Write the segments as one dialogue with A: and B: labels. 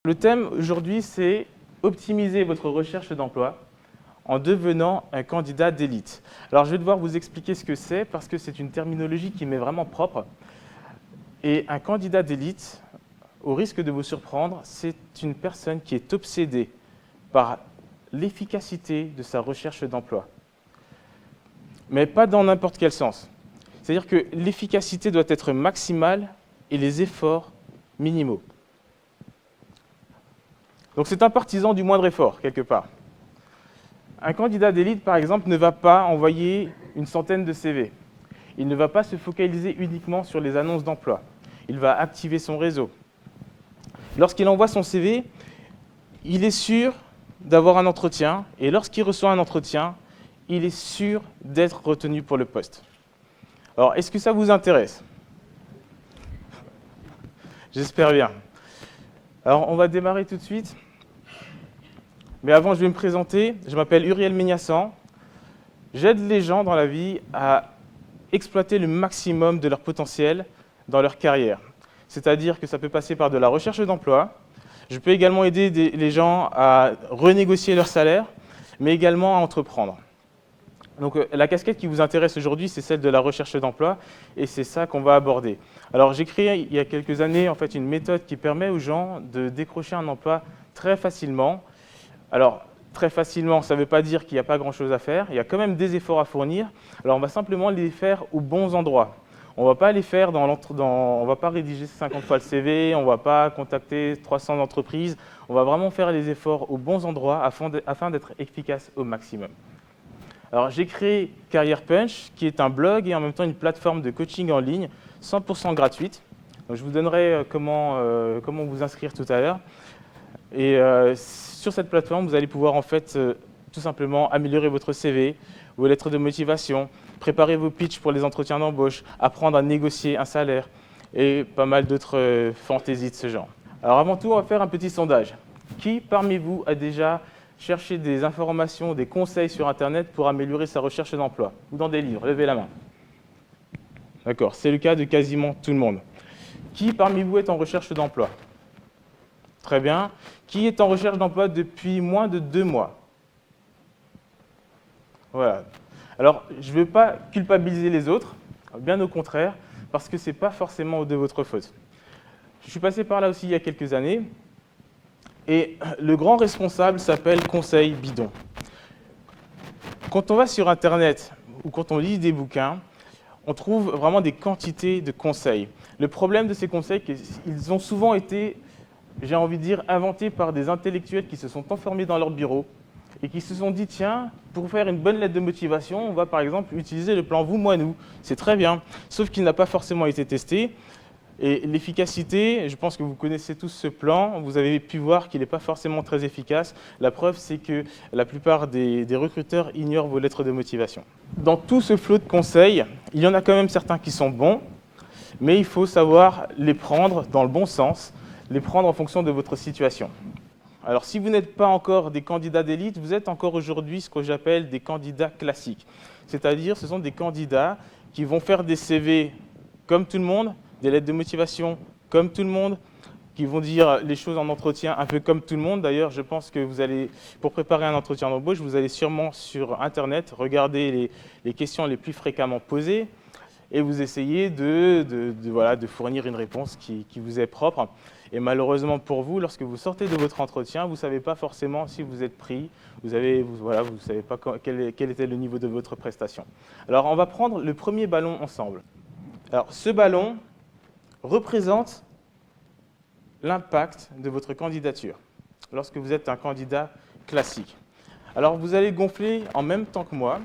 A: Le thème aujourd'hui, c'est optimiser votre recherche d'emploi en devenant un candidat d'élite. Alors, je vais devoir vous expliquer ce que c'est parce que c'est une terminologie qui m'est vraiment propre. Et un candidat d'élite, au risque de vous surprendre, c'est une personne qui est obsédée par l'efficacité de sa recherche d'emploi. Mais pas dans n'importe quel sens. C'est-à-dire que l'efficacité doit être maximale et les efforts minimaux. Donc c'est un partisan du moindre effort, quelque part. Un candidat d'élite, par exemple, ne va pas envoyer une centaine de CV. Il ne va pas se focaliser uniquement sur les annonces d'emploi. Il va activer son réseau. Lorsqu'il envoie son CV, il est sûr d'avoir un entretien, et lorsqu'il reçoit un entretien, il est sûr d'être retenu pour le poste. Alors, est-ce que ça vous intéresse? J'espère bien. Alors, on va démarrer tout de suite. Mais avant, je vais me présenter. Je m'appelle Uriel Mégnassan. J'aide les gens dans la vie à exploiter le maximum de leur potentiel dans leur carrière. C'est-à-dire que ça peut passer par de la recherche d'emploi. Je peux également aider les gens à renégocier leur salaire, mais également à entreprendre. Donc la casquette qui vous intéresse aujourd'hui, c'est celle de la recherche d'emploi, et c'est ça qu'on va aborder. Alors j'ai créé il y a quelques années en fait, une méthode qui permet aux gens de décrocher un emploi très facilement. Alors très facilement, ça ne veut pas dire qu'il n'y a pas grand-chose à faire, il y a quand même des efforts à fournir. Alors on va simplement les faire aux bons endroits. On ne va pas les faire on va pas rédiger 50 fois le CV, on ne va pas contacter 300 entreprises, on va vraiment faire les efforts aux bons endroits afin d'être efficace au maximum. Alors, j'ai créé Career Punch, qui est un blog et en même temps une plateforme de coaching en ligne 100% gratuite. Donc, je vous donnerai comment vous inscrire tout à l'heure. Et sur cette plateforme, vous allez pouvoir en fait tout simplement améliorer votre CV, vos lettres de motivation, préparer vos pitchs pour les entretiens d'embauche, apprendre à négocier un salaire et pas mal d'autres fantaisies de ce genre. Alors, avant tout, on va faire un petit sondage. Qui parmi vous a déjà chercher des informations, des conseils sur Internet pour améliorer sa recherche d'emploi ou dans des livres? Levez la main. D'accord, c'est le cas de quasiment tout le monde. Qui parmi vous est en recherche d'emploi? Très bien. Qui est en recherche d'emploi depuis moins de 2 mois? Voilà. Alors, je ne veux pas culpabiliser les autres, bien au contraire, parce que ce n'est pas forcément de votre faute. Je suis passé par là aussi il y a quelques années. Et le grand responsable s'appelle Conseil Bidon. Quand on va sur Internet ou quand on lit des bouquins, on trouve vraiment des quantités de conseils. Le problème de ces conseils, c'est qu'ils ont souvent été, j'ai envie de dire, inventés par des intellectuels qui se sont enfermés dans leur bureau et qui se sont dit, tiens, pour faire une bonne lettre de motivation, on va par exemple utiliser le plan vous, moi, nous. C'est très bien, sauf qu'il n'a pas forcément été testé. Et l'efficacité, je pense que vous connaissez tous ce plan, vous avez pu voir qu'il n'est pas forcément très efficace. La preuve, c'est que la plupart des recruteurs ignorent vos lettres de motivation. Dans tout ce flot de conseils, il y en a quand même certains qui sont bons, mais il faut savoir les prendre dans le bon sens, les prendre en fonction de votre situation. Alors, si vous n'êtes pas encore des candidats d'élite, vous êtes encore aujourd'hui ce que j'appelle des candidats classiques. C'est-à-dire, ce sont des candidats qui vont faire des CV comme tout le monde, des lettres de motivation comme tout le monde, qui vont dire les choses en entretien un peu comme tout le monde. D'ailleurs, je pense que vous allez, pour préparer un entretien d'embauche, vous allez sûrement sur Internet regarder les questions les plus fréquemment posées et vous essayez de fournir une réponse qui vous est propre. Et malheureusement pour vous, lorsque vous sortez de votre entretien, vous ne savez pas forcément si vous êtes pris, vous ne savez pas quel était le niveau de votre prestation. Alors, on va prendre le premier ballon ensemble. Alors, ce ballon représente l'impact de votre candidature lorsque vous êtes un candidat classique. Alors, vous allez gonfler en même temps que moi.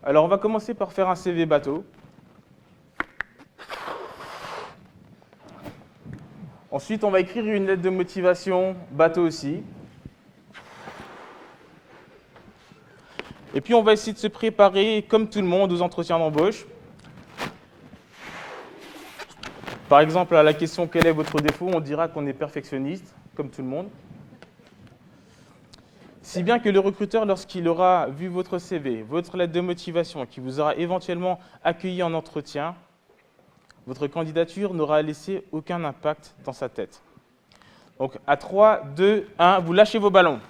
A: Alors, on va commencer par faire un CV bateau. Ensuite, on va écrire une lettre de motivation bateau aussi. Et puis, on va essayer de se préparer, comme tout le monde, aux entretiens d'embauche. Par exemple, à la question « Quel est votre défaut ?», on dira qu'on est perfectionniste, comme tout le monde. Si bien que le recruteur, lorsqu'il aura vu votre CV, votre lettre de motivation, qui vous aura éventuellement accueilli en entretien, votre candidature n'aura laissé aucun impact dans sa tête. Donc à 3, 2, 1, vous lâchez vos ballons.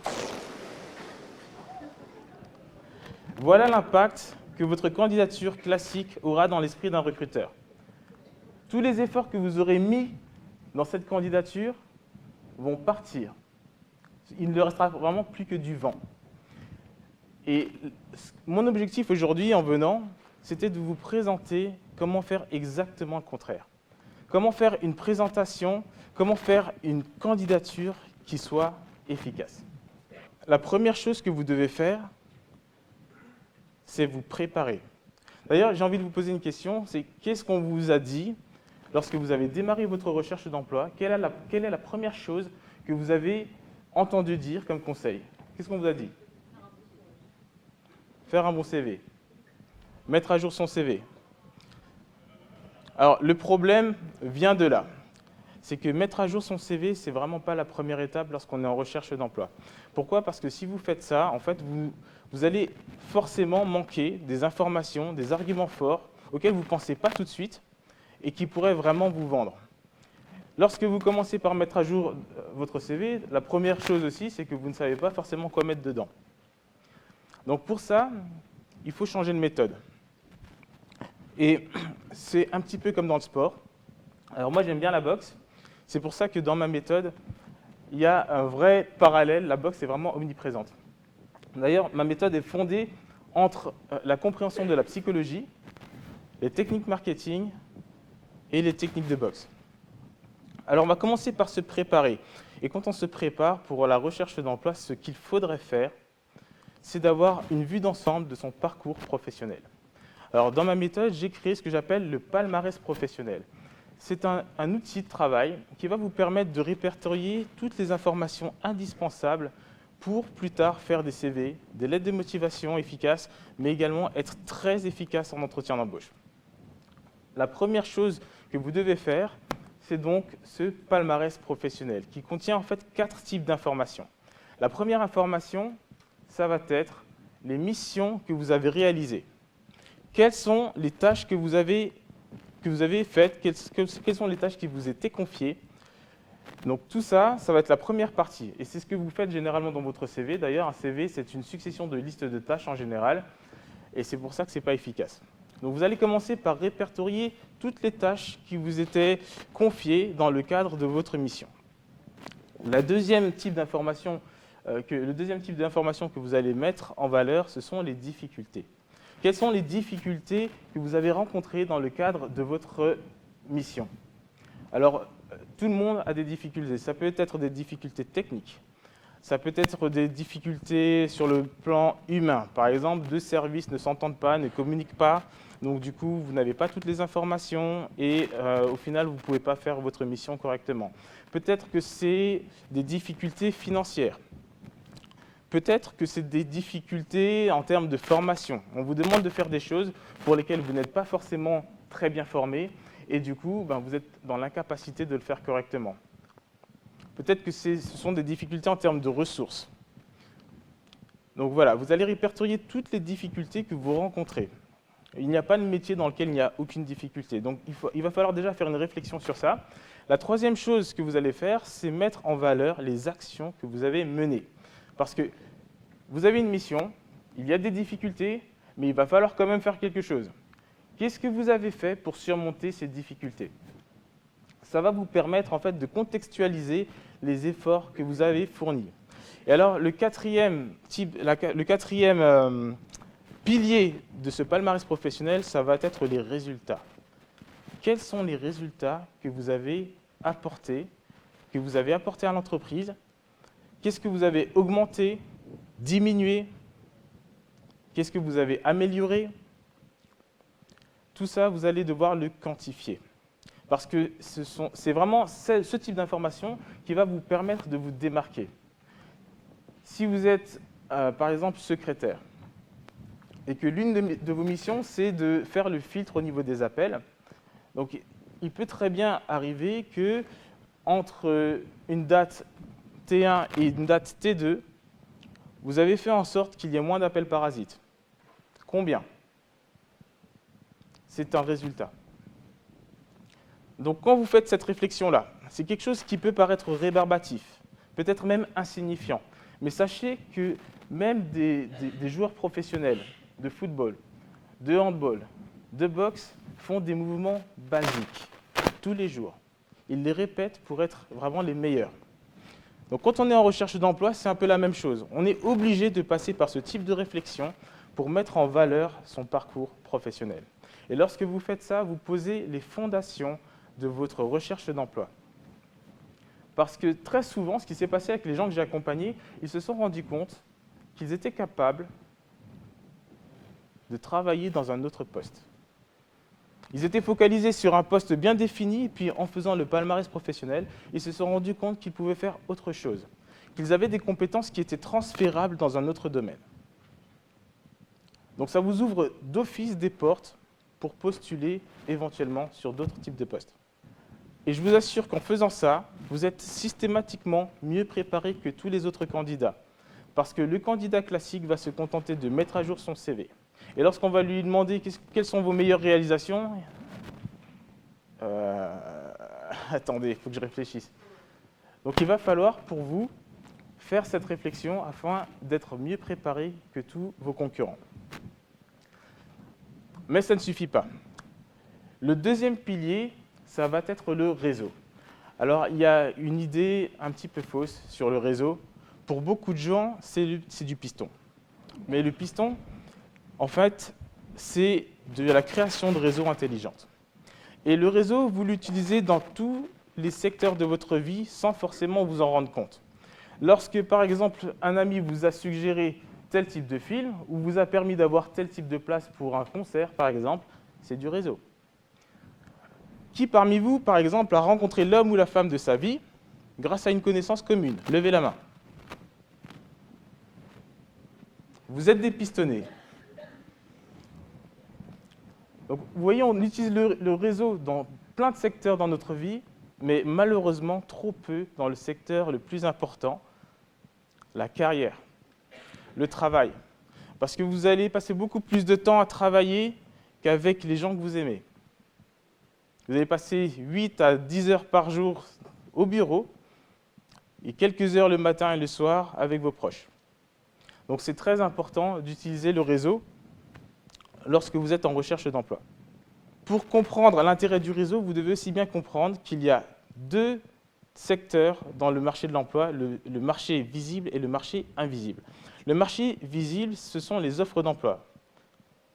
A: Voilà l'impact que votre candidature classique aura dans l'esprit d'un recruteur. Tous les efforts que vous aurez mis dans cette candidature vont partir. Il ne restera vraiment plus que du vent. Et mon objectif aujourd'hui, en venant, c'était de vous présenter comment faire exactement le contraire. Comment faire une présentation, comment faire une candidature qui soit efficace. La première chose que vous devez faire, c'est vous préparer. D'ailleurs, j'ai envie de vous poser une question, c'est qu'est-ce qu'on vous a dit lorsque vous avez démarré votre recherche d'emploi? Quelle est la première chose que vous avez entendu dire comme conseil? Qu'est-ce qu'on vous a dit? Faire un bon CV. Mettre à jour son CV. Alors, le problème vient de là. C'est que mettre à jour son CV, ce n'est vraiment pas la première étape lorsqu'on est en recherche d'emploi. Pourquoi? Parce que si vous faites ça, en fait, vous allez forcément manquer des informations, des arguments forts auxquels vous ne pensez pas tout de suite et qui pourraient vraiment vous vendre. Lorsque vous commencez par mettre à jour votre CV, la première chose aussi, c'est que vous ne savez pas forcément quoi mettre dedans. Donc pour ça, il faut changer de méthode. Et c'est un petit peu comme dans le sport. Alors moi, j'aime bien la boxe. C'est pour ça que dans ma méthode, il y a un vrai parallèle. La boxe est vraiment omniprésente. D'ailleurs, ma méthode est fondée entre la compréhension de la psychologie, les techniques marketing et les techniques de boxe. Alors, on va commencer par se préparer. Et quand on se prépare pour la recherche d'emploi, ce qu'il faudrait faire, c'est d'avoir une vue d'ensemble de son parcours professionnel. Alors, dans ma méthode, j'ai créé ce que j'appelle le palmarès professionnel. C'est un outil de travail qui va vous permettre de répertorier toutes les informations indispensables pour plus tard faire des CV, des lettres de motivation efficaces, mais également être très efficace en entretien d'embauche. La première chose que vous devez faire, c'est donc ce palmarès professionnel qui contient en fait 4 types d'informations. La première information, ça va être les missions que vous avez réalisées. Quelles sont les tâches que vous avez faites, quelles sont les tâches qui vous étaient confiées. Donc tout ça, ça va être la première partie. Et c'est ce que vous faites généralement dans votre CV. D'ailleurs, un CV, c'est une succession de listes de tâches en général. Et c'est pour ça que ce n'est pas efficace. Donc vous allez commencer par répertorier toutes les tâches qui vous étaient confiées dans le cadre de votre mission. Le deuxième type d'information que vous allez mettre en valeur, ce sont les difficultés. Quelles sont les difficultés que vous avez rencontrées dans le cadre de votre mission? Alors, tout le monde a des difficultés. Ça peut être des difficultés techniques. Ça peut être des difficultés sur le plan humain. Par exemple, 2 services ne s'entendent pas, ne communiquent pas. Donc, du coup, vous n'avez pas toutes les informations et au final, vous ne pouvez pas faire votre mission correctement. Peut-être que c'est des difficultés financières. Peut-être que c'est des difficultés en termes de formation. On vous demande de faire des choses pour lesquelles vous n'êtes pas forcément très bien formé et du coup, vous êtes dans l'incapacité de le faire correctement. Peut-être que ce sont des difficultés en termes de ressources. Donc voilà, vous allez répertorier toutes les difficultés que vous rencontrez. Il n'y a pas de métier dans lequel il n'y a aucune difficulté. Donc il va falloir déjà faire une réflexion sur ça. La troisième chose que vous allez faire, c'est mettre en valeur les actions que vous avez menées. Parce que vous avez une mission, il y a des difficultés, mais il va falloir quand même faire quelque chose. Qu'est-ce que vous avez fait pour surmonter ces difficultés? Ça va vous permettre en fait de contextualiser les efforts que vous avez fournis. Et alors, le quatrième pilier de ce palmarès professionnel, ça va être les résultats. Quels sont les résultats que vous avez apportés à l'entreprise? Qu'est-ce que vous avez augmenté, diminué? Qu'est-ce que vous avez amélioré? Tout ça, vous allez devoir le quantifier. Parce que c'est vraiment ce type d'information qui va vous permettre de vous démarquer. Si vous êtes, par exemple, secrétaire, et que l'une de vos missions, c'est de faire le filtre au niveau des appels, donc il peut très bien arriver que entre une date T1 et une date T2, vous avez fait en sorte qu'il y ait moins d'appels parasites. Combien? C'est un résultat. Donc quand vous faites cette réflexion-là, c'est quelque chose qui peut paraître rébarbatif, peut-être même insignifiant. Mais sachez que même des joueurs professionnels de football, de handball, de boxe font des mouvements basiques tous les jours. Ils les répètent pour être vraiment les meilleurs. Donc quand on est en recherche d'emploi, c'est un peu la même chose. On est obligé de passer par ce type de réflexion pour mettre en valeur son parcours professionnel. Et lorsque vous faites ça, vous posez les fondations de votre recherche d'emploi. Parce que très souvent, ce qui s'est passé avec les gens que j'ai accompagnés, ils se sont rendus compte qu'ils étaient capables de travailler dans un autre poste. Ils étaient focalisés sur un poste bien défini, et puis en faisant le palmarès professionnel, ils se sont rendus compte qu'ils pouvaient faire autre chose, qu'ils avaient des compétences qui étaient transférables dans un autre domaine. Donc ça vous ouvre d'office des portes pour postuler éventuellement sur d'autres types de postes. Et je vous assure qu'en faisant ça, vous êtes systématiquement mieux préparé que tous les autres candidats. Parce que le candidat classique va se contenter de mettre à jour son CV. Et lorsqu'on va lui demander quelles sont vos meilleures réalisations, attendez, il faut que je réfléchisse. Donc il va falloir pour vous faire cette réflexion afin d'être mieux préparé que tous vos concurrents. Mais ça ne suffit pas. Le deuxième pilier, ça va être le réseau. Alors, il y a une idée un petit peu fausse sur le réseau. Pour beaucoup de gens, c'est du piston. Mais le piston, en fait, c'est de la création de réseaux intelligentes. Et le réseau, vous l'utilisez dans tous les secteurs de votre vie sans forcément vous en rendre compte. Lorsque, par exemple, un ami vous a suggéré tel type de film ou vous a permis d'avoir tel type de place pour un concert, par exemple, c'est du réseau. Qui parmi vous, par exemple, a rencontré l'homme ou la femme de sa vie grâce à une connaissance commune? Levez la main. Vous êtes des pistonnés. Donc, vous voyez, on utilise le réseau dans plein de secteurs dans notre vie, mais malheureusement trop peu dans le secteur le plus important, la carrière, le travail. Parce que vous allez passer beaucoup plus de temps à travailler qu'avec les gens que vous aimez. Vous allez passer 8 à 10 heures par jour au bureau et quelques heures le matin et le soir avec vos proches. Donc c'est très important d'utiliser le réseau lorsque vous êtes en recherche d'emploi. Pour comprendre l'intérêt du réseau, vous devez aussi bien comprendre qu'il y a deux secteurs dans le marché de l'emploi, le marché visible et le marché invisible. Le marché visible, ce sont les offres d'emploi.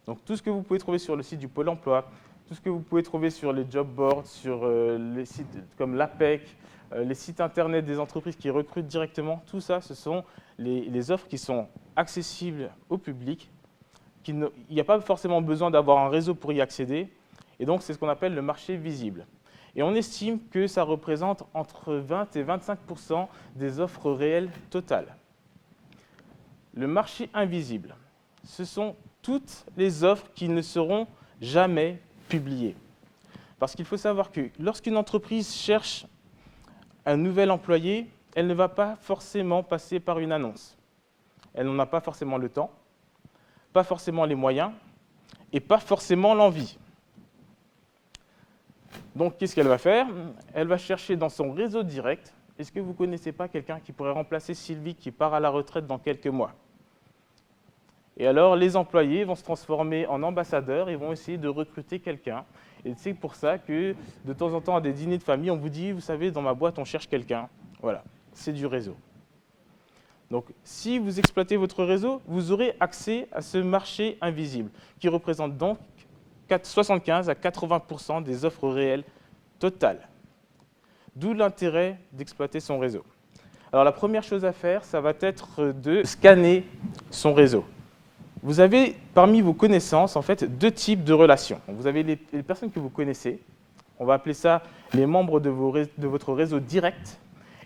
A: Donc tout ce que vous pouvez trouver sur le site du Pôle emploi, tout ce que vous pouvez trouver sur les job boards, sur les sites comme l'APEC, les sites internet des entreprises qui recrutent directement, tout ça, ce sont les offres qui sont accessibles au public. Il n'y a pas forcément besoin d'avoir un réseau pour y accéder. Et donc, c'est ce qu'on appelle le marché visible. Et on estime que ça représente entre 20 et 25% des offres réelles totales. Le marché invisible, ce sont toutes les offres qui ne seront jamais publiées. Parce qu'il faut savoir que lorsqu'une entreprise cherche un nouvel employé, elle ne va pas forcément passer par une annonce. Elle n'en a pas forcément le temps, pas forcément les moyens et pas forcément l'envie. Donc, qu'est-ce qu'elle va faire? Elle va chercher dans son réseau direct. Est-ce que vous ne connaissez pas quelqu'un qui pourrait remplacer Sylvie qui part à la retraite dans quelques mois? Et alors, les employés vont se transformer en ambassadeurs et vont essayer de recruter quelqu'un. Et c'est pour ça que, de temps en temps, à des dîners de famille, on vous dit, vous savez, dans ma boîte, on cherche quelqu'un. Voilà, c'est du réseau. Donc, si vous exploitez votre réseau, vous aurez accès à ce marché invisible, qui représente donc 75 à 80% des offres réelles totales. D'où l'intérêt d'exploiter son réseau. Alors, la première chose à faire, ça va être de scanner son réseau. Vous avez, parmi vos connaissances, en fait, deux types de relations. Vous avez les personnes que vous connaissez, on va appeler ça les membres de votre réseau direct,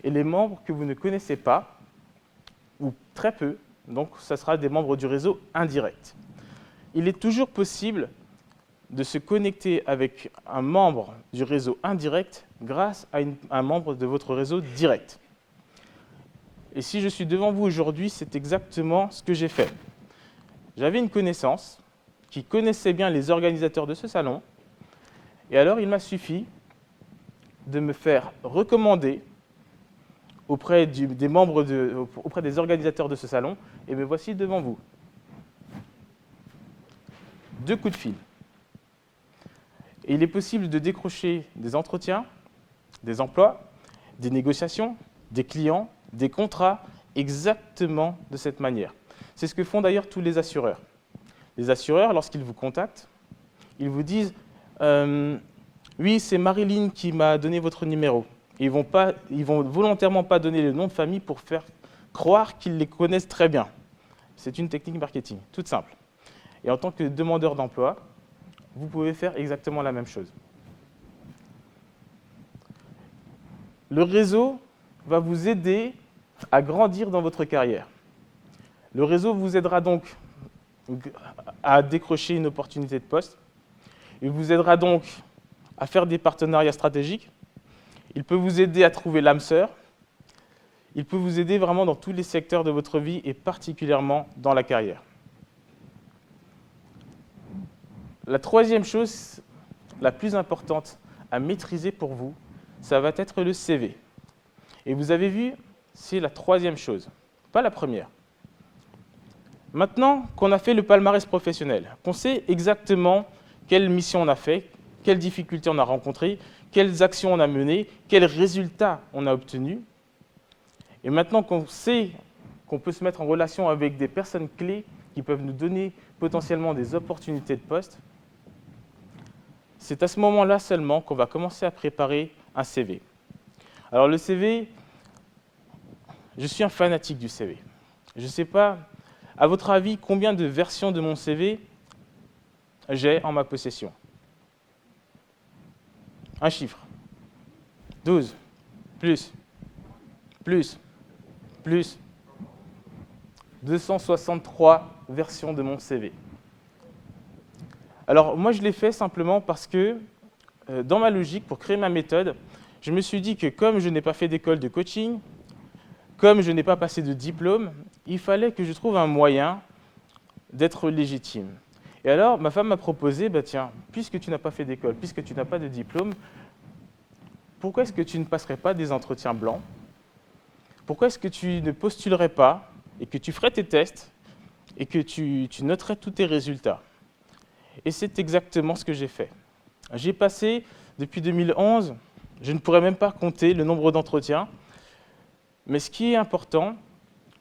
A: et les membres que vous ne connaissez pas, ou très peu, donc ça sera des membres du réseau indirect. Il est toujours possible de se connecter avec un membre du réseau indirect grâce à un membre de votre réseau direct. Et si je suis devant vous aujourd'hui, c'est exactement ce que j'ai fait. J'avais une connaissance qui connaissait bien les organisateurs de ce salon, et alors il m'a suffi de me faire recommander auprès des organisateurs de ce salon, et me voici devant vous. 2 coups de fil. Et il est possible de décrocher des entretiens, des emplois, des négociations, des clients, des contrats, exactement de cette manière. C'est ce que font d'ailleurs tous les assureurs. Les assureurs, lorsqu'ils vous contactent, ils vous disent « Oui, c'est Marilyn qui m'a donné votre numéro ». Ils vont volontairement pas donner le nom de famille pour faire croire qu'ils les connaissent très bien. C'est une technique marketing, toute simple. Et en tant que demandeur d'emploi, vous pouvez faire exactement la même chose. Le réseau va vous aider à grandir dans votre carrière. Le réseau vous aidera donc à décrocher une opportunité de poste. Il vous aidera donc à faire des partenariats stratégiques. Il peut vous aider à trouver l'âme sœur. Il peut vous aider vraiment dans tous les secteurs de votre vie et particulièrement dans la carrière. La troisième chose, la plus importante à maîtriser pour vous, ça va être le CV. Et vous avez vu, c'est la troisième chose, pas la première. Maintenant qu'on a fait le palmarès professionnel, qu'on sait exactement quelle mission on a fait, quelles difficultés on a rencontrées, quelles actions on a menées, quels résultats on a obtenus, et maintenant qu'on sait qu'on peut se mettre en relation avec des personnes clés qui peuvent nous donner potentiellement des opportunités de poste, c'est à ce moment-là seulement qu'on va commencer à préparer un CV. Alors le CV, je suis un fanatique du CV. Je ne sais pas, à votre avis, combien de versions de mon CV j'ai en ma possession? Un chiffre. 12. Plus. 263 versions de mon CV. Alors moi je l'ai fait simplement parce que dans ma logique, pour créer ma méthode, je me suis dit que comme je n'ai pas fait d'école de coaching, comme je n'ai pas passé de diplôme, il fallait que je trouve un moyen d'être légitime. Et alors ma femme m'a proposé, tiens, puisque tu n'as pas fait d'école, puisque tu n'as pas de diplôme, pourquoi est-ce que tu ne passerais pas des entretiens blancs? Pourquoi est-ce que tu ne postulerais pas et que tu ferais tes tests et que tu noterais tous tes résultats? Et c'est exactement ce que j'ai fait. J'ai passé, depuis 2011, je ne pourrais même pas compter le nombre d'entretiens, mais ce qui est important,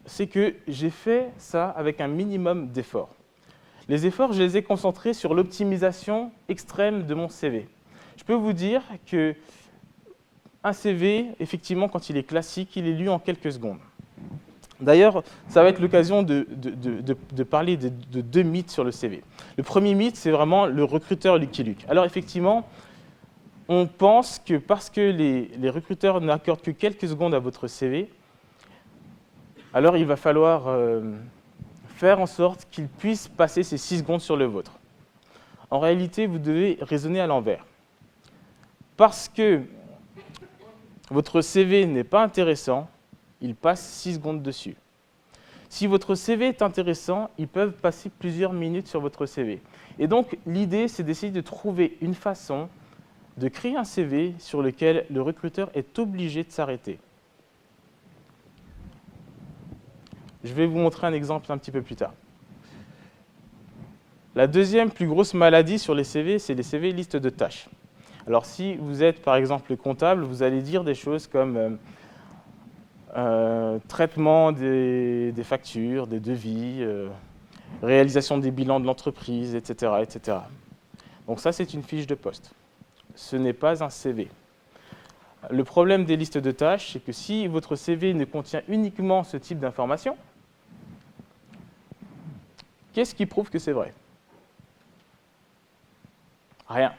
A: c'est que j'ai fait ça avec un minimum d'efforts. Les efforts, je les ai concentrés sur l'optimisation extrême de mon CV. Je peux vous dire que un CV, effectivement, quand il est classique, il est lu en quelques secondes. D'ailleurs, ça va être l'occasion de parler de 2 mythes sur le CV. Le premier mythe, c'est vraiment le recruteur Lucky Luke. Alors effectivement, on pense que parce que les recruteurs n'accordent que quelques secondes à votre CV, alors il va falloir faire en sorte qu'ils puissent passer ces 6 secondes sur le vôtre. En réalité, vous devez raisonner à l'envers. Parce que votre CV n'est pas intéressant, ils passent 6 secondes dessus. Si votre CV est intéressant, ils peuvent passer plusieurs minutes sur votre CV. Et donc, l'idée, c'est d'essayer de trouver une façon de créer un CV sur lequel le recruteur est obligé de s'arrêter. Je vais vous montrer un exemple un petit peu plus tard. La deuxième plus grosse maladie sur les CV, c'est les CV liste de tâches. Alors, si vous êtes, par exemple, comptable, vous allez dire des choses comme traitement des factures, des devis, réalisation des bilans de l'entreprise, etc., etc. Donc ça, c'est une fiche de poste. Ce n'est pas un CV. Le problème des listes de tâches, c'est que si votre CV ne contient uniquement ce type d'informations, qu'est-ce qui prouve que c'est vrai? Rien.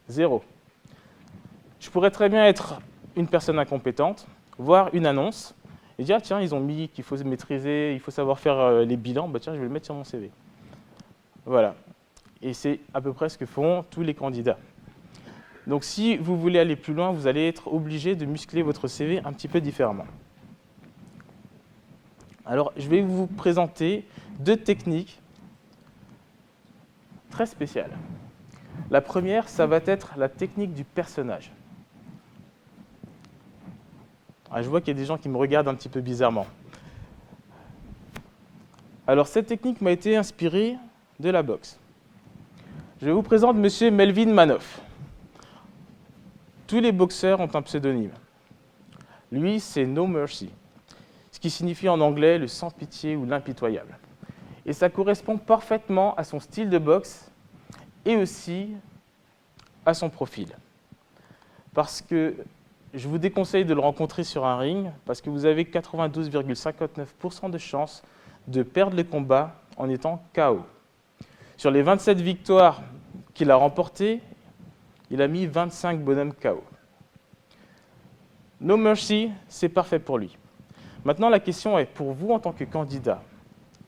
A: 0. Je pourrais très bien être une personne incompétente, voir une annonce et dire tiens, ils ont mis qu'il faut se maîtriser, il faut savoir faire les bilans, tiens, je vais le mettre sur mon CV. Voilà. Et c'est à peu près ce que font tous les candidats. Donc si vous voulez aller plus loin, vous allez être obligé de muscler votre CV un petit peu différemment. Alors, je vais vous présenter 2 techniques très spéciales. La première, ça va être la technique du personnage. Ah, je vois qu'il y a des gens qui me regardent un petit peu bizarrement. Alors, cette technique m'a été inspirée de la boxe. Je vous présente M. Melvin Manoff. Tous les boxeurs ont un pseudonyme. Lui, c'est No Mercy, ce qui signifie en anglais le sans pitié ou l'impitoyable. Et ça correspond parfaitement à son style de boxe et aussi à son profil. Parce que je vous déconseille de le rencontrer sur un ring, parce que vous avez 92,59% de chances de perdre le combat en étant KO. Sur les 27 victoires qu'il a remportées, il a mis 25 bonhommes KO. No Mercy, c'est parfait pour lui. Maintenant, la question est, pour vous en tant que candidat,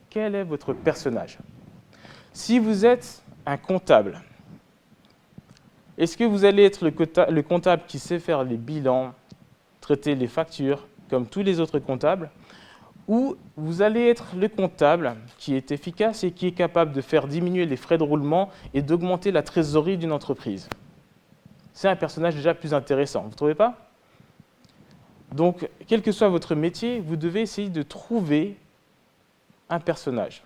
A: quel est votre personnage? Si vous êtes un comptable, est-ce que vous allez être le comptable qui sait faire les bilans, traiter les factures, comme tous les autres comptables, ou vous allez être le comptable qui est efficace et qui est capable de faire diminuer les frais de roulement et d'augmenter la trésorerie d'une entreprise? C'est un personnage déjà plus intéressant, vous ne trouvez pas? Donc, quel que soit votre métier, vous devez essayer de trouver un personnage.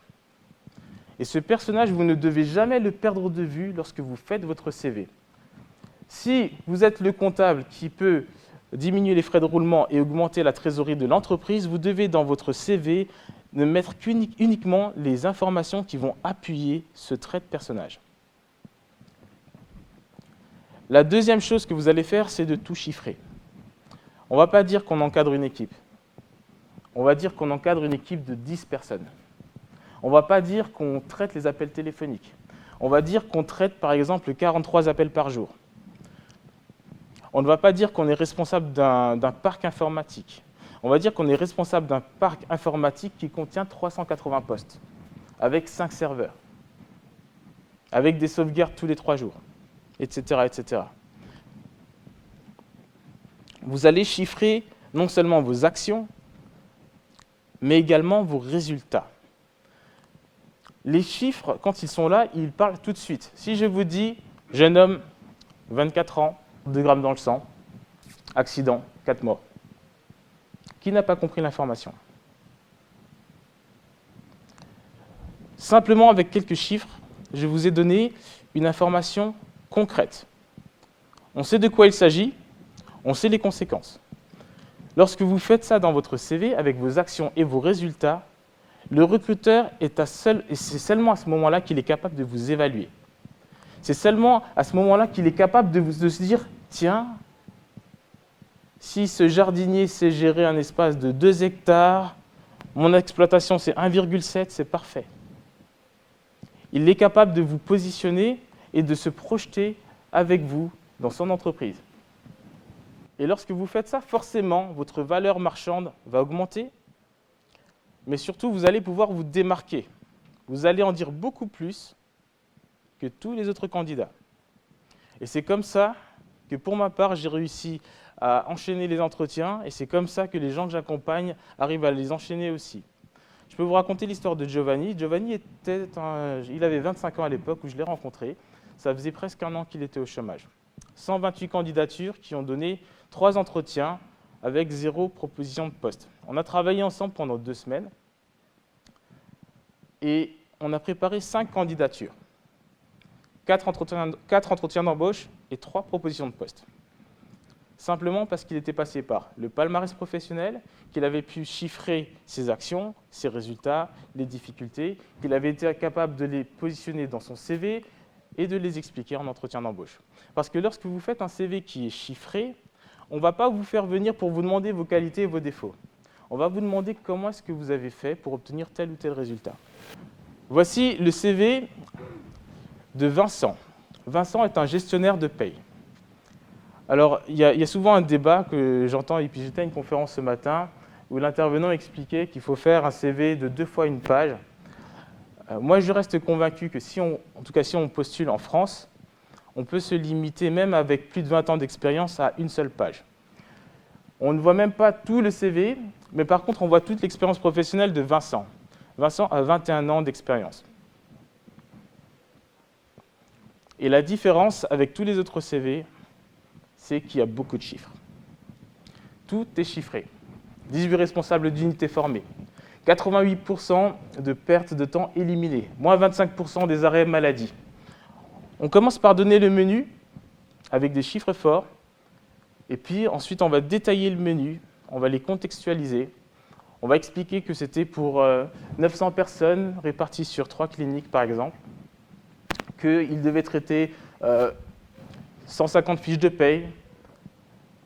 A: Et ce personnage, vous ne devez jamais le perdre de vue lorsque vous faites votre CV. Si vous êtes le comptable qui peut diminuer les frais de roulement et augmenter la trésorerie de l'entreprise, vous devez dans votre CV ne mettre uniquement les informations qui vont appuyer ce trait de personnage. La deuxième chose que vous allez faire, c'est de tout chiffrer. On ne va pas dire qu'on encadre une équipe. On va dire qu'on encadre une équipe de 10 personnes. On ne va pas dire qu'on traite les appels téléphoniques. On va dire qu'on traite par exemple 43 appels par jour. On ne va pas dire qu'on est responsable d'un parc informatique. On va dire qu'on est responsable d'un parc informatique qui contient 380 postes, avec 5 serveurs, avec des sauvegardes tous les 3 jours, etc., etc. Vous allez chiffrer non seulement vos actions, mais également vos résultats. Les chiffres, quand ils sont là, ils parlent tout de suite. Si je vous dis, jeune homme, 24 ans, 2 grammes dans le sang, accident, 4 morts. Qui n'a pas compris l'information? Simplement avec quelques chiffres, je vous ai donné une information concrète. On sait de quoi il s'agit, on sait les conséquences. Lorsque vous faites ça dans votre CV, avec vos actions et vos résultats, le recruteur et c'est seulement à ce moment-là qu'il est capable de vous évaluer. C'est seulement à ce moment-là qu'il est capable de se dire « Tiens, si ce jardinier sait gérer un espace de 2 hectares, mon exploitation c'est 1,7, c'est parfait. » Il est capable de vous positionner et de se projeter avec vous dans son entreprise. Et lorsque vous faites ça, forcément, votre valeur marchande va augmenter, mais surtout, vous allez pouvoir vous démarquer. Vous allez en dire beaucoup plus que tous les autres candidats. Et c'est comme ça que, pour ma part, j'ai réussi à enchaîner les entretiens, et c'est comme ça que les gens que j'accompagne arrivent à les enchaîner aussi. Je peux vous raconter l'histoire de Giovanni. Giovanni il avait 25 ans à l'époque où je l'ai rencontré. Ça faisait presque 1 an qu'il était au chômage. 128 candidatures qui ont donné 3 entretiens avec 0 proposition de poste. On a travaillé ensemble pendant 2 semaines et on a préparé 5 candidatures. 4 entretiens d'embauche et 3 propositions de poste. Simplement parce qu'il était passé par le palmarès professionnel, qu'il avait pu chiffrer ses actions, ses résultats, les difficultés, qu'il avait été capable de les positionner dans son CV et de les expliquer en entretien d'embauche. Parce que lorsque vous faites un CV qui est chiffré, on ne va pas vous faire venir pour vous demander vos qualités et vos défauts. On va vous demander comment est-ce que vous avez fait pour obtenir tel ou tel résultat. Voici le CV de Vincent. Vincent est un gestionnaire de paye. Alors, il y a souvent un débat que j'entends, et puis j'étais à une conférence ce matin où l'intervenant expliquait qu'il faut faire un CV de 2 fois une page. Moi, je reste convaincu que si on postule en France, on peut se limiter, même avec plus de 20 ans d'expérience, à une seule page. On ne voit même pas tout le CV, mais par contre, on voit toute l'expérience professionnelle de Vincent. Vincent a 21 ans d'expérience. Et la différence avec tous les autres CV, c'est qu'il y a beaucoup de chiffres. tout est chiffré. 18 responsables d'unités formées. 88% de pertes de temps éliminées. Moins 25% des arrêts maladie. On commence par donner le menu avec des chiffres forts. Et puis ensuite, on va détailler le menu. On va les contextualiser. On va expliquer que c'était pour 900 personnes réparties sur 3 cliniques, par exemple. Qu'ils devaient traiter 150 fiches de paye,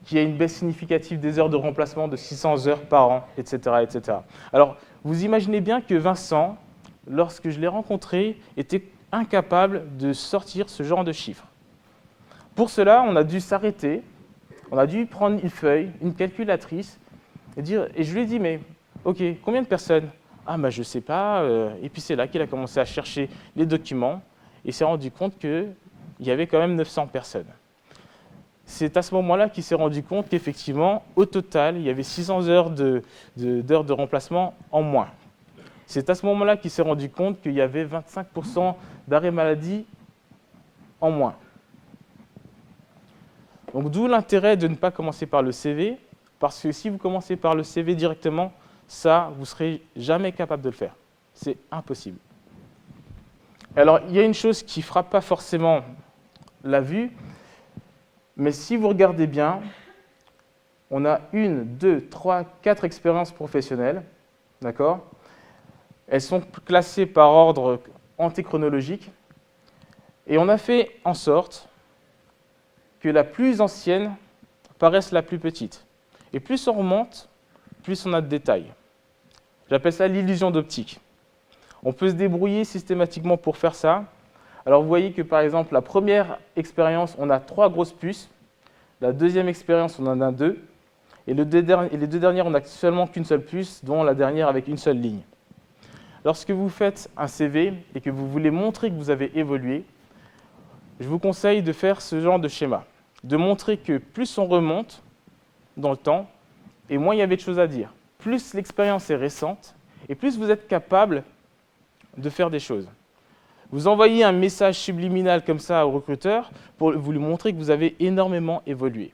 A: qu'il y a une baisse significative des heures de remplacement de 600 heures par an, etc., etc. Alors, vous imaginez bien que Vincent, lorsque je l'ai rencontré, était incapable de sortir ce genre de chiffres. Pour cela, on a dû s'arrêter, on a dû prendre une feuille, une calculatrice, et je lui ai dit, mais ok, combien de personnes? Ah, je ne sais pas. Et puis c'est là qu'il a commencé à chercher les documents et s'est rendu compte qu'il y avait quand même 900 personnes. C'est à ce moment-là qu'il s'est rendu compte qu'effectivement, au total, il y avait 600 heures d'heures de remplacement en moins. C'est à ce moment-là qu'il s'est rendu compte qu'il y avait 25% d'arrêt maladie en moins. Donc d'où l'intérêt de ne pas commencer par le CV, parce que si vous commencez par le CV directement, ça, vous ne serez jamais capable de le faire. C'est impossible. Alors, il y a une chose qui ne frappe pas forcément la vue, mais si vous regardez bien, on a 1, 2, 3, 4 expériences professionnelles, d'accord? Elles sont classées par ordre antéchronologique, et on a fait en sorte que la plus ancienne paraisse la plus petite. Et plus on remonte, plus on a de détails. J'appelle ça l'illusion d'optique. On peut se débrouiller systématiquement pour faire ça. Alors vous voyez que par exemple, la première expérience, on a 3 grosses puces. La deuxième expérience, on en a 2. Et les 2 dernières, on n'a seulement qu'une seule puce, dont la dernière avec une seule ligne. Lorsque vous faites un CV et que vous voulez montrer que vous avez évolué, je vous conseille de faire ce genre de schéma. De montrer que plus on remonte dans le temps, et moins il y avait de choses à dire. Plus l'expérience est récente, et plus vous êtes capable de faire des choses. Vous envoyez un message subliminal comme ça au recruteur pour vous lui montrer que vous avez énormément évolué.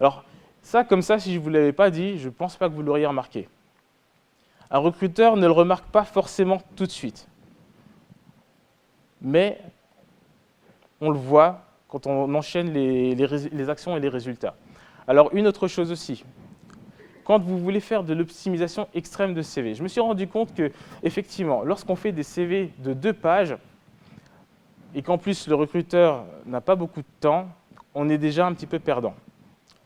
A: Alors, ça, comme ça, si je ne vous l'avais pas dit, je ne pense pas que vous l'auriez remarqué. Un recruteur ne le remarque pas forcément tout de suite. Mais on le voit quand on enchaîne les actions et les résultats. Alors, une autre chose aussi. Quand vous voulez faire de l'optimisation extrême de CV, je me suis rendu compte que, effectivement, lorsqu'on fait des CV de 2 pages, et qu'en plus le recruteur n'a pas beaucoup de temps, on est déjà un petit peu perdant.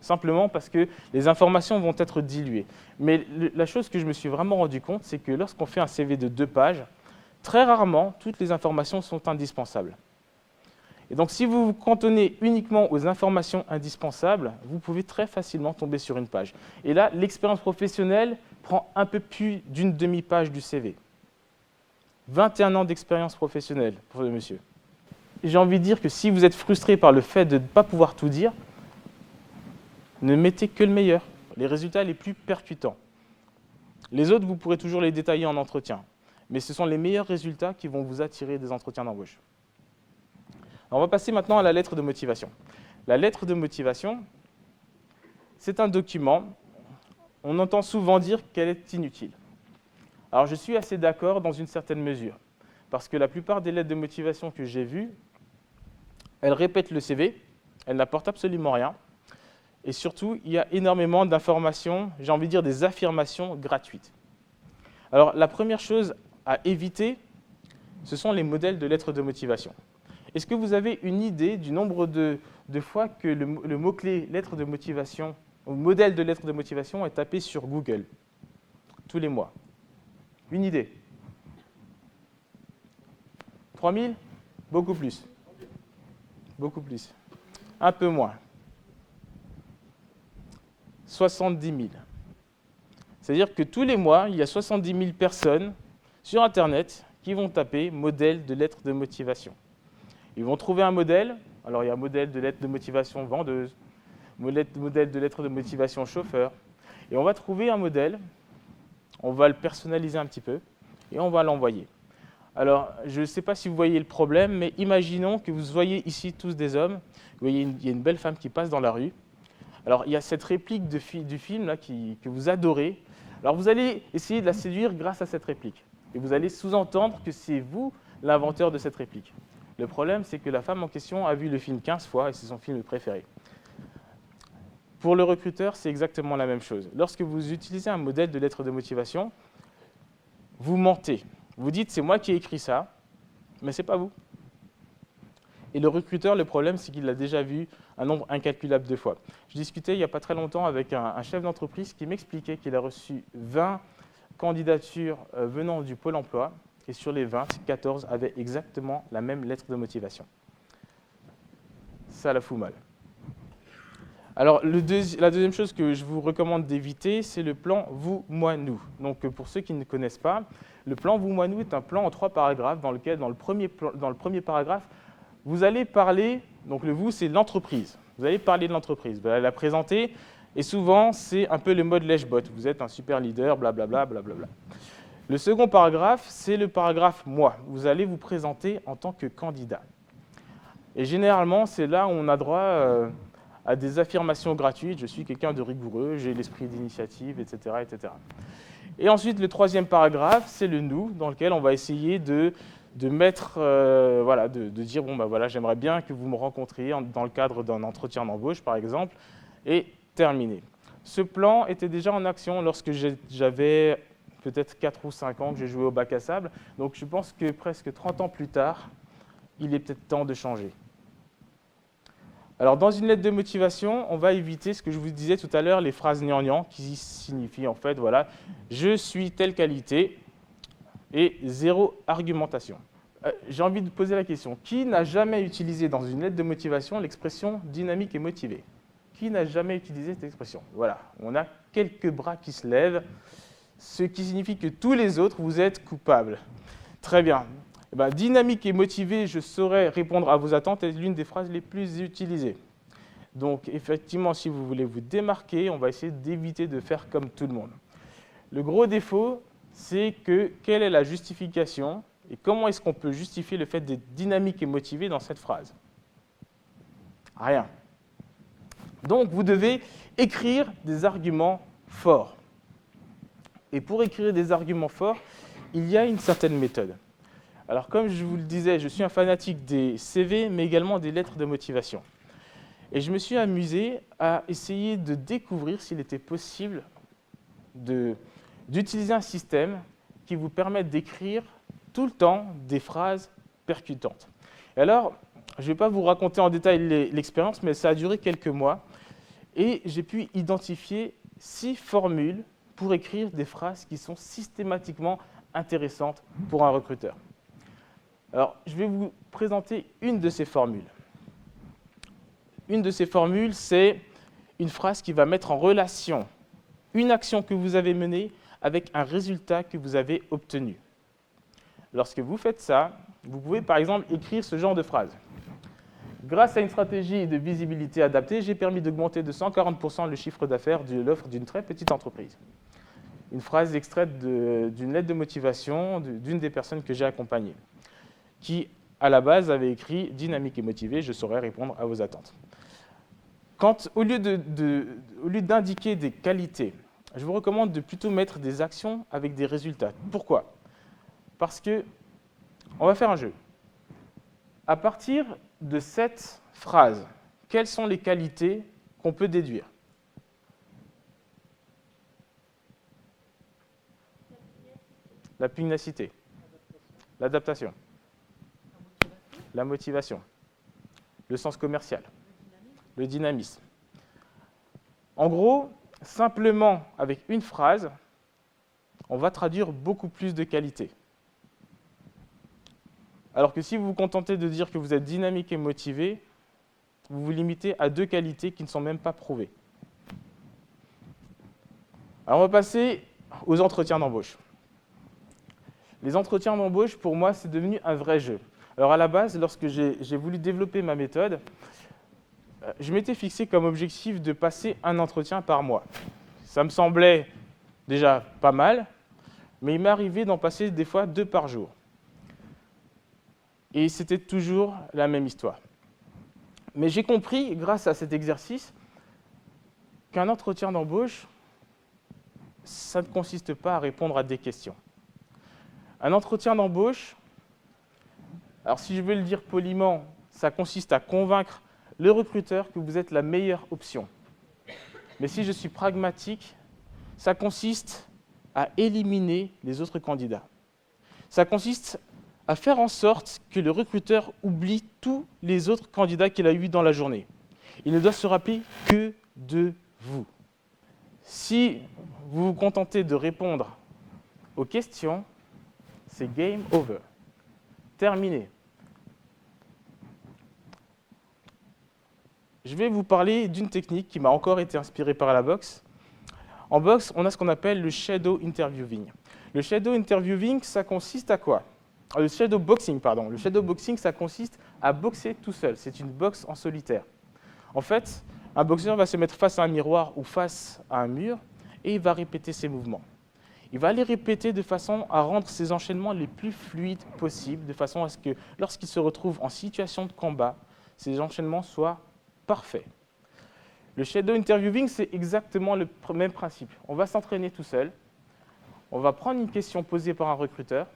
A: Simplement parce que les informations vont être diluées. Mais la chose que je me suis vraiment rendu compte, c'est que lorsqu'on fait un CV de 2 pages, très rarement, toutes les informations sont indispensables. Et donc, si vous vous cantonnez uniquement aux informations indispensables, vous pouvez très facilement tomber sur une page. Et là, l'expérience professionnelle prend un peu plus d'une demi-page du CV. 21 ans d'expérience professionnelle pour le monsieur. J'ai envie de dire que si vous êtes frustré par le fait de ne pas pouvoir tout dire, ne mettez que le meilleur, les résultats les plus percutants. Les autres, vous pourrez toujours les détailler en entretien. Mais ce sont les meilleurs résultats qui vont vous attirer des entretiens d'embauche. On va passer maintenant à la lettre de motivation. La lettre de motivation, c'est un document. On entend souvent dire qu'elle est inutile. Alors je suis assez d'accord dans une certaine mesure, parce que la plupart des lettres de motivation que j'ai vues, elles répètent le CV, elles n'apportent absolument rien, et surtout, il y a énormément d'informations, j'ai envie de dire des affirmations gratuites. Alors la première chose à éviter, ce sont les modèles de lettres de motivation. Est-ce que vous avez une idée du nombre de fois que le mot-clé lettre de motivation ou modèle de lettre de motivation est tapé sur Google tous les mois? Une idée? 3000? Beaucoup plus. Beaucoup plus. Un peu moins. 70 000. C'est-à-dire que tous les mois, il y a 70 000 personnes sur Internet qui vont taper modèle de lettre de motivation. Ils vont trouver un modèle. Alors, il y a un modèle de lettre de motivation vendeuse, modèle de lettre de motivation chauffeur. Et on va trouver un modèle, on va le personnaliser un petit peu et on va l'envoyer. Alors, je ne sais pas si vous voyez le problème, mais imaginons que vous voyez ici tous des hommes. Vous voyez, il y a une belle femme qui passe dans la rue. Alors, il y a cette réplique du film là, que vous adorez. Alors, vous allez essayer de la séduire grâce à cette réplique. Et vous allez sous-entendre que c'est vous l'inventeur de cette réplique. Le problème, c'est que la femme en question a vu le film 15 fois et c'est son film préféré. Pour le recruteur, c'est exactement la même chose. Lorsque vous utilisez un modèle de lettre de motivation, vous mentez. Vous dites, c'est moi qui ai écrit ça, mais ce n'est pas vous. Et le recruteur, le problème, c'est qu'il l'a déjà vu un nombre incalculable de fois. Je discutais il n'y a pas très longtemps avec un chef d'entreprise qui m'expliquait qu'il a reçu 20 candidatures venant du Pôle emploi, et sur les 20, 14 avaient exactement la même lettre de motivation. Ça la fout mal. Alors, la deuxième chose que je vous recommande d'éviter, c'est le plan vous, moi, nous. Donc, pour ceux qui ne connaissent pas, le plan vous, moi, nous est un plan en 3 paragraphes dans lequel, dans le premier paragraphe, vous allez parler, donc le vous, c'est l'entreprise. Vous allez parler de l'entreprise, vous allez la présenter, et souvent, c'est un peu le mode lèche-bot. Vous êtes un super leader, blablabla, blablabla. Le second paragraphe, c'est le paragraphe moi. Vous allez vous présenter en tant que candidat. Et généralement, c'est là où on a droit à des affirmations gratuites. Je suis quelqu'un de rigoureux, j'ai l'esprit d'initiative, etc., etc. Et ensuite, le troisième paragraphe, c'est le nous, dans lequel on va essayer de mettre, de dire, bon, ben voilà, j'aimerais bien que vous me rencontriez dans le cadre d'un entretien d'embauche, par exemple, et terminer. Ce plan était déjà en action lorsque j'avais peut-être 4 ou 5 ans que j'ai joué au bac à sable. Donc je pense que presque 30 ans plus tard, il est peut-être temps de changer. Alors dans une lettre de motivation, on va éviter ce que je vous disais tout à l'heure, les phrases gnangnan, qui signifient en fait, voilà, je suis telle qualité et zéro argumentation. J'ai envie de poser la question, qui n'a jamais utilisé dans une lettre de motivation l'expression dynamique et motivé? Qui n'a jamais utilisé cette expression? Voilà, on a quelques bras qui se lèvent, ce qui signifie que tous les autres, vous êtes coupables. Très bien. Eh bien, dynamique et motivé, je saurais répondre à vos attentes, est l'une des phrases les plus utilisées. Donc, effectivement, si vous voulez vous démarquer, on va essayer d'éviter de faire comme tout le monde. Le gros défaut, c'est que quelle est la justification et comment est-ce qu'on peut justifier le fait d'être dynamique et motivé dans cette phrase? Rien. Donc, vous devez écrire des arguments forts. Et pour écrire des arguments forts, il y a une certaine méthode. Alors, comme je vous le disais, je suis un fanatique des CV, mais également des lettres de motivation. Et je me suis amusé à essayer de découvrir s'il était possible d'utiliser un système qui vous permette d'écrire tout le temps des phrases percutantes. Et alors, je ne vais pas vous raconter en détail l'expérience, mais ça a duré quelques mois. Et j'ai pu identifier 6 formules pour écrire des phrases qui sont systématiquement intéressantes pour un recruteur. Alors, je vais vous présenter une de ces formules. Une de ces formules, c'est une phrase qui va mettre en relation une action que vous avez menée avec un résultat que vous avez obtenu. Lorsque vous faites ça, vous pouvez par exemple écrire ce genre de phrase. Grâce à une stratégie de visibilité adaptée, j'ai permis d'augmenter de 140% le chiffre d'affaires de l'offre d'une très petite entreprise. Une phrase extraite d'une lettre de motivation d'une des personnes que j'ai accompagnées, qui, à la base, avait écrit « Dynamique et motivé, je saurai répondre à vos attentes ». Au lieu d'indiquer des qualités, je vous recommande de plutôt mettre des actions avec des résultats. Pourquoi? Parce qu'on va faire un jeu. À partir de cette phrase, quelles sont les qualités qu'on peut déduire? La pugnacité, l'adaptation, la motivation, le sens commercial, le dynamisme. En gros, simplement avec une phrase, on va traduire beaucoup plus de qualités. Alors que si vous vous contentez de dire que vous êtes dynamique et motivé, vous vous limitez à 2 qualités qui ne sont même pas prouvées. Alors on va passer aux entretiens d'embauche. Les entretiens d'embauche, pour moi, c'est devenu un vrai jeu. Alors à la base, lorsque j'ai voulu développer ma méthode, je m'étais fixé comme objectif de passer un entretien par mois. Ça me semblait déjà pas mal, mais il m'est arrivé d'en passer des fois 2 par jour. Et c'était toujours la même histoire. Mais j'ai compris, grâce à cet exercice, qu'un entretien d'embauche, ça ne consiste pas à répondre à des questions. Un entretien d'embauche, alors si je veux le dire poliment, ça consiste à convaincre le recruteur que vous êtes la meilleure option. Mais si je suis pragmatique, ça consiste à éliminer les autres candidats. Ça consiste à faire en sorte que le recruteur oublie tous les autres candidats qu'il a eus dans la journée. Il ne doit se rappeler que de vous. Si vous vous contentez de répondre aux questions, c'est game over. Terminé. Je vais vous parler d'une technique qui m'a encore été inspirée par la boxe. En boxe, on a ce qu'on appelle le shadow interviewing. Le shadow interviewing, ça consiste à quoi? Le shadow boxing, pardon. Le shadow boxing, ça consiste à boxer tout seul. C'est une boxe en solitaire. En fait, un boxeur va se mettre face à un miroir ou face à un mur et il va répéter ses mouvements. Il va les répéter de façon à rendre ses enchaînements les plus fluides possibles, de façon à ce que lorsqu'il se retrouve en situation de combat, ses enchaînements soient parfaits. Le shadow interviewing, c'est exactement le même principe. On va s'entraîner tout seul. On va prendre une question posée par un recruteur.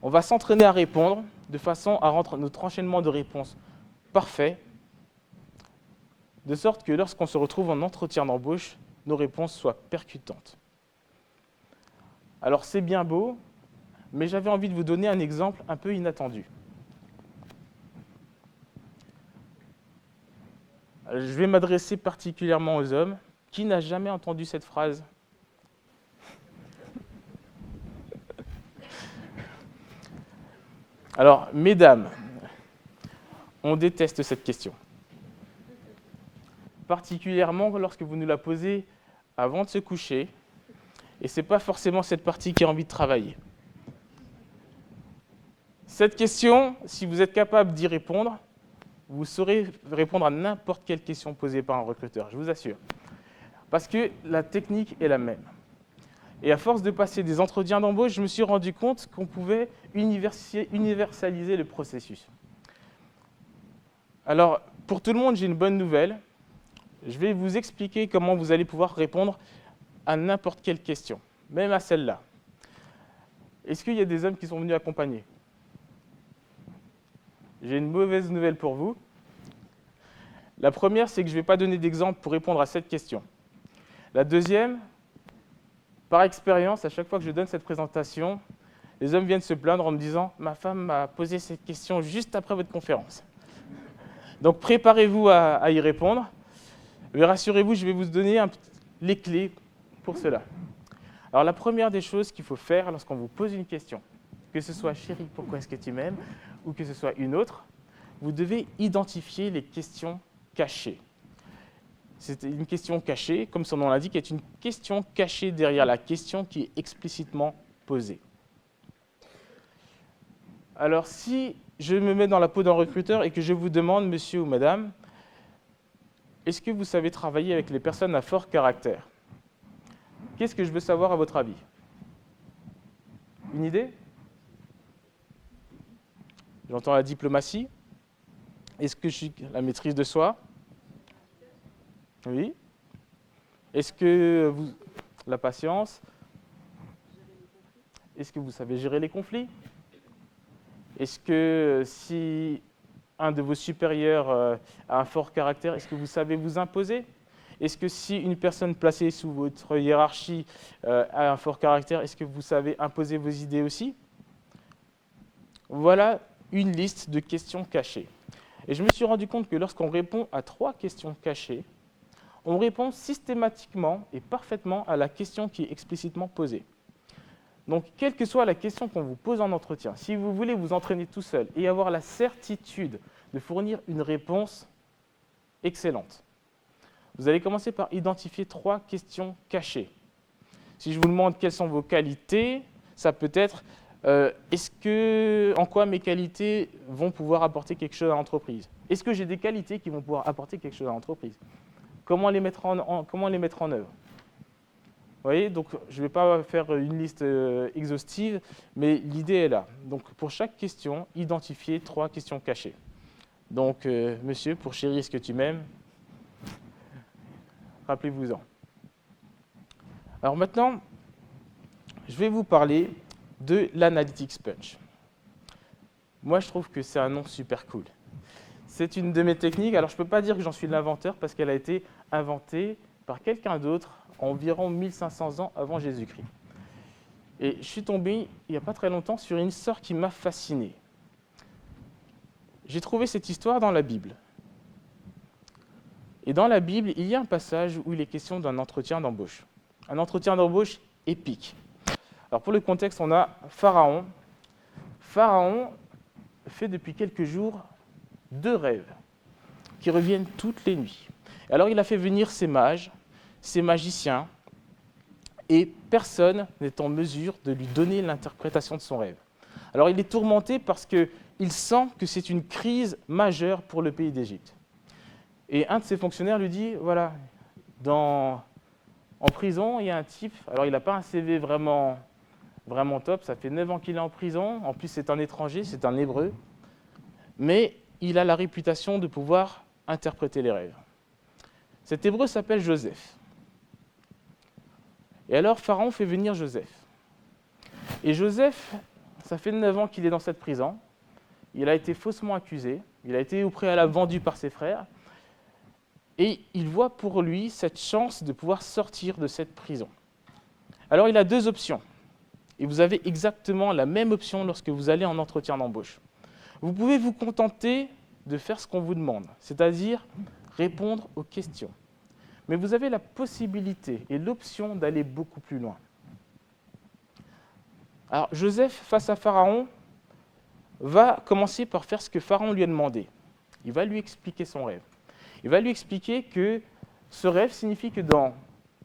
A: On va s'entraîner à répondre de façon à rendre notre enchaînement de réponses parfait, de sorte que lorsqu'on se retrouve en entretien d'embauche, nos réponses soient percutantes. Alors c'est bien beau, mais j'avais envie de vous donner un exemple un peu inattendu. Je vais m'adresser particulièrement aux hommes. Qui n'a jamais entendu cette phrase? Alors, mesdames, on déteste cette question. Particulièrement lorsque vous nous la posez avant de se coucher, et ce n'est pas forcément cette partie qui a envie de travailler. Cette question, si vous êtes capable d'y répondre, vous saurez répondre à n'importe quelle question posée par un recruteur, je vous assure. Parce que la technique est la même. Et à force de passer des entretiens d'embauche, je me suis rendu compte qu'on pouvait universaliser le processus. Alors, pour tout le monde, j'ai une bonne nouvelle. Je vais vous expliquer comment vous allez pouvoir répondre à n'importe quelle question, même à celle-là. Est-ce qu'il y a des hommes qui sont venus accompagner? J'ai une mauvaise nouvelle pour vous. La première, c'est que je ne vais pas donner d'exemple pour répondre à cette question. La deuxième, par expérience, à chaque fois que je donne cette présentation, les hommes viennent se plaindre en me disant « Ma femme m'a posé cette question juste après votre conférence. » Donc préparez-vous à y répondre. Mais rassurez-vous, je vais vous donner les clés pour cela. Alors la première des choses qu'il faut faire lorsqu'on vous pose une question, que ce soit « Chérie, pourquoi est-ce que tu m'aimes ?» ou que ce soit une autre, vous devez identifier les questions cachées. C'est une question cachée, comme son nom l'indique, est une question cachée derrière la question qui est explicitement posée. Alors si je me mets dans la peau d'un recruteur et que je vous demande, monsieur ou madame, est-ce que vous savez travailler avec les personnes à fort caractère? Qu'est-ce que je veux savoir à votre avis? Une idée? J'entends la diplomatie. Est-ce que je suis la maîtrise de soi? Oui. Est-ce que vous... la patience? Est-ce que vous savez gérer les conflits? Est-ce que si un de vos supérieurs a un fort caractère, est-ce que vous savez vous imposer? Est-ce que si une personne placée sous votre hiérarchie a un fort caractère, est-ce que vous savez imposer vos idées aussi? Voilà une liste de questions cachées. Et je me suis rendu compte que lorsqu'on répond à 3 questions cachées, on répond systématiquement et parfaitement à la question qui est explicitement posée. Donc, quelle que soit la question qu'on vous pose en entretien, si vous voulez vous entraîner tout seul et avoir la certitude de fournir une réponse excellente, vous allez commencer par identifier 3 questions cachées. Si je vous demande quelles sont vos qualités, ça peut être en quoi mes qualités vont pouvoir apporter quelque chose à l'entreprise? Est-ce que j'ai des qualités qui vont pouvoir apporter quelque chose à l'entreprise? Comment les mettre en œuvre? Vous voyez, donc je ne vais pas faire une liste exhaustive, mais l'idée est là. Donc pour chaque question, identifiez 3 questions cachées. Donc, monsieur, pour chérie, est-ce que tu m'aimes? rappelez-vous-en. Alors maintenant, je vais vous parler de l'Analytics Punch. Moi, je trouve que c'est un nom super cool. C'est une de mes techniques. Alors, je ne peux pas dire que j'en suis l'inventeur parce qu'elle a été inventée par quelqu'un d'autre environ 1500 ans avant Jésus-Christ. Et je suis tombé, il n'y a pas très longtemps, sur une histoire qui m'a fasciné. J'ai trouvé cette histoire dans la Bible. Et dans la Bible, il y a un passage où il est question d'un entretien d'embauche. Un entretien d'embauche épique. Alors pour le contexte, on a Pharaon. Pharaon fait depuis quelques jours 2 rêves qui reviennent toutes les nuits. Alors il a fait venir ses mages, ses magiciens, et personne n'est en mesure de lui donner l'interprétation de son rêve. Alors il est tourmenté parce qu'il sent que c'est une crise majeure pour le pays d'Égypte. Et un de ses fonctionnaires lui dit, voilà, en prison, il y a un type, alors il n'a pas un CV vraiment top, ça fait 9 ans qu'il est en prison, en plus c'est un étranger, c'est un hébreu, mais il a la réputation de pouvoir interpréter les rêves. Cet hébreu s'appelle Joseph. Et alors Pharaon fait venir Joseph. Et Joseph, ça fait 9 ans qu'il est dans cette prison, il a été faussement accusé, il a été au préalable vendu par ses frères, et il voit pour lui cette chance de pouvoir sortir de cette prison. Alors il a 2 options, et vous avez exactement la même option lorsque vous allez en entretien d'embauche. Vous pouvez vous contenter de faire ce qu'on vous demande, c'est-à-dire répondre aux questions. Mais vous avez la possibilité et l'option d'aller beaucoup plus loin. Alors Joseph, face à Pharaon, va commencer par faire ce que Pharaon lui a demandé. Il va lui expliquer son rêve. Il va lui expliquer que ce rêve signifie que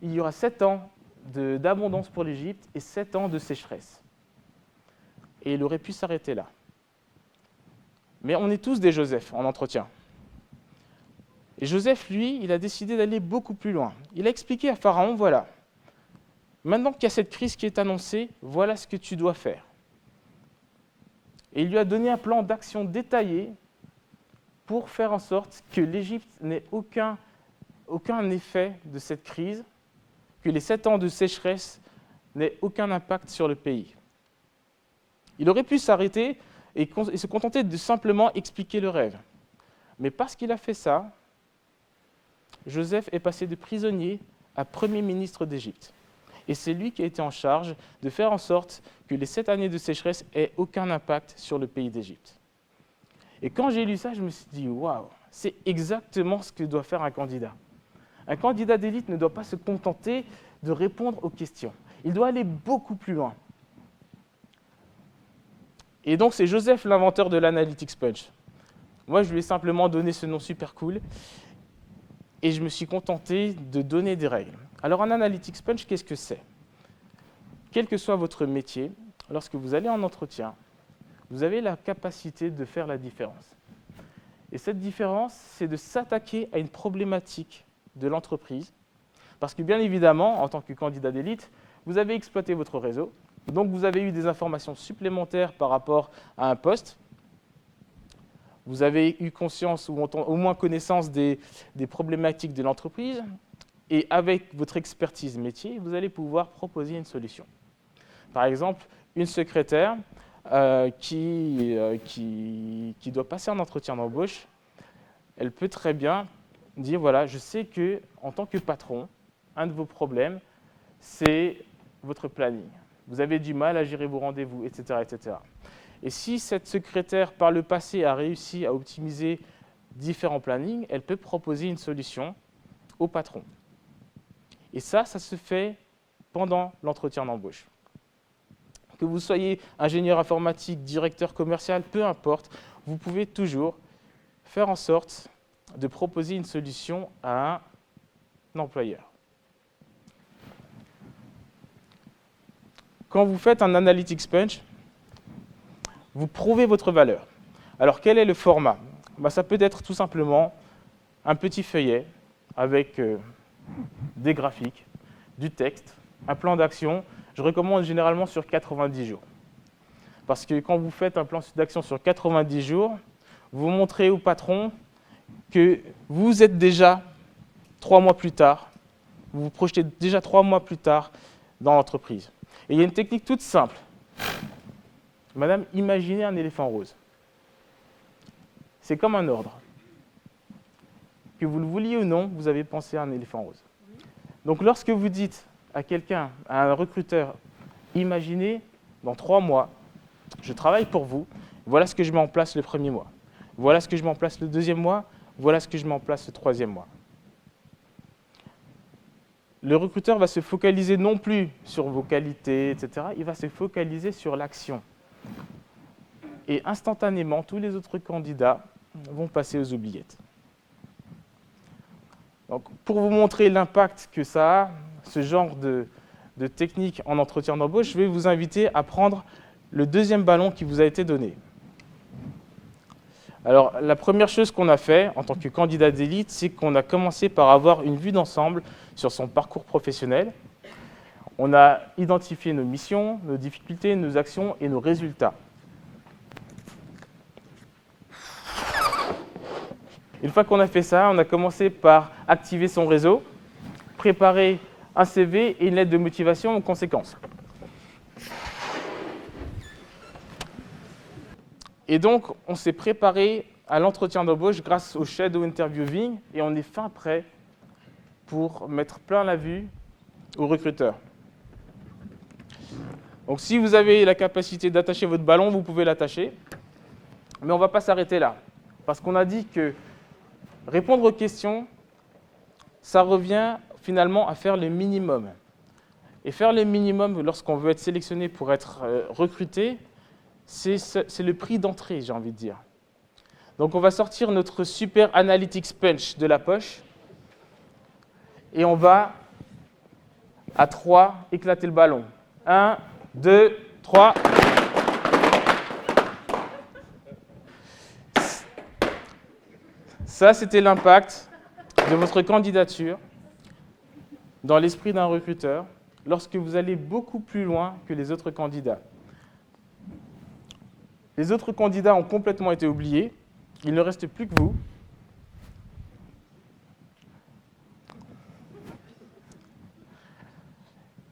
A: il y aura 7 ans d'abondance pour l'Égypte et 7 ans de sécheresse. Et il aurait pu s'arrêter là. Mais on est tous des Joseph en entretien. Et Joseph, lui, il a décidé d'aller beaucoup plus loin. Il a expliqué à Pharaon, voilà, maintenant qu'il y a cette crise qui est annoncée, voilà ce que tu dois faire. Et il lui a donné un plan d'action détaillé pour faire en sorte que l'Égypte n'ait aucun effet de cette crise, que les 7 ans de sécheresse n'aient aucun impact sur le pays. Il aurait pu s'arrêter et se contenter de simplement expliquer le rêve. Mais parce qu'il a fait ça, Joseph est passé de prisonnier à Premier ministre d'Égypte. Et c'est lui qui a été en charge de faire en sorte que les 7 années de sécheresse aient aucun impact sur le pays d'Égypte. Et quand j'ai lu ça, je me suis dit, waouh, c'est exactement ce que doit faire un candidat. Un candidat d'élite ne doit pas se contenter de répondre aux questions. Il doit aller beaucoup plus loin. Et donc, c'est Joseph l'inventeur de l'Analytics Punch. Moi, je lui ai simplement donné ce nom super cool et je me suis contenté de donner des règles. Alors, un Analytics Punch, qu'est-ce que c'est ? Quel que soit votre métier, lorsque vous allez en entretien, vous avez la capacité de faire la différence. Et cette différence, c'est de s'attaquer à une problématique de l'entreprise. Parce que bien évidemment, en tant que candidat d'élite, vous avez exploité votre réseau. Donc vous avez eu des informations supplémentaires par rapport à un poste. Vous avez eu conscience ou au moins connaissance des problématiques de l'entreprise. Et avec votre expertise métier, vous allez pouvoir proposer une solution. Par exemple, une secrétaire qui doit passer un entretien d'embauche, elle peut très bien dire, voilà, je sais qu'en tant que patron, un de vos problèmes, c'est votre planning. Vous avez du mal à gérer vos rendez-vous, etc., etc. Et si cette secrétaire, par le passé, a réussi à optimiser différents plannings, elle peut proposer une solution au patron. Et ça se fait pendant l'entretien d'embauche. Que vous soyez ingénieur informatique, directeur commercial, peu importe, vous pouvez toujours faire en sorte de proposer une solution à un employeur. Quand vous faites un Analytics Punch, vous prouvez votre valeur. Alors, quel est le format ? Ça peut être tout simplement un petit feuillet avec des graphiques, du texte, un plan d'action. Je recommande généralement sur 90 jours. Parce que quand vous faites un plan d'action sur 90 jours, vous montrez au patron que vous êtes déjà 3 mois plus tard vous vous projetez déjà 3 mois plus tard dans l'entreprise. Et il y a une technique toute simple. Madame, imaginez un éléphant rose. C'est comme un ordre. Que vous le vouliez ou non, vous avez pensé à un éléphant rose. Donc lorsque vous dites à quelqu'un, à un recruteur, imaginez, dans 3 mois, je travaille pour vous, voilà ce que je mets en place le premier mois, voilà ce que je mets en place le deuxième mois, voilà ce que je mets en place le troisième mois. Le recruteur va se focaliser non plus sur vos qualités, etc. Il va se focaliser sur l'action. Et instantanément, tous les autres candidats vont passer aux oubliettes. Donc, pour vous montrer l'impact que ça a, ce genre de technique en entretien d'embauche, je vais vous inviter à prendre le deuxième ballon qui vous a été donné. Alors, la première chose qu'on a fait en tant que candidat d'élite, c'est qu'on a commencé par avoir une vue d'ensemble sur son parcours professionnel. On a identifié nos missions, nos difficultés, nos actions et nos résultats. Une fois qu'on a fait ça, on a commencé par activer son réseau, préparer un CV et une lettre de motivation en conséquence. Et donc, on s'est préparé à l'entretien d'embauche grâce au shadow interviewing et on est fin prêt pour mettre plein la vue aux recruteurs. Donc, si vous avez la capacité d'attacher votre ballon, vous pouvez l'attacher. Mais on ne va pas s'arrêter là. Parce qu'on a dit que répondre aux questions, ça revient finalement à faire le minimum. Et faire le minimum lorsqu'on veut être sélectionné pour être recruté, c'est le prix d'entrée, j'ai envie de dire. Donc on va sortir notre super Analytics Punch de la poche et on va, à 3, éclater le ballon. 1, 2, 3. Ça, c'était l'impact de votre candidature dans l'esprit d'un recruteur lorsque vous allez beaucoup plus loin que les autres candidats. Les autres candidats ont complètement été oubliés. Il ne reste plus que vous.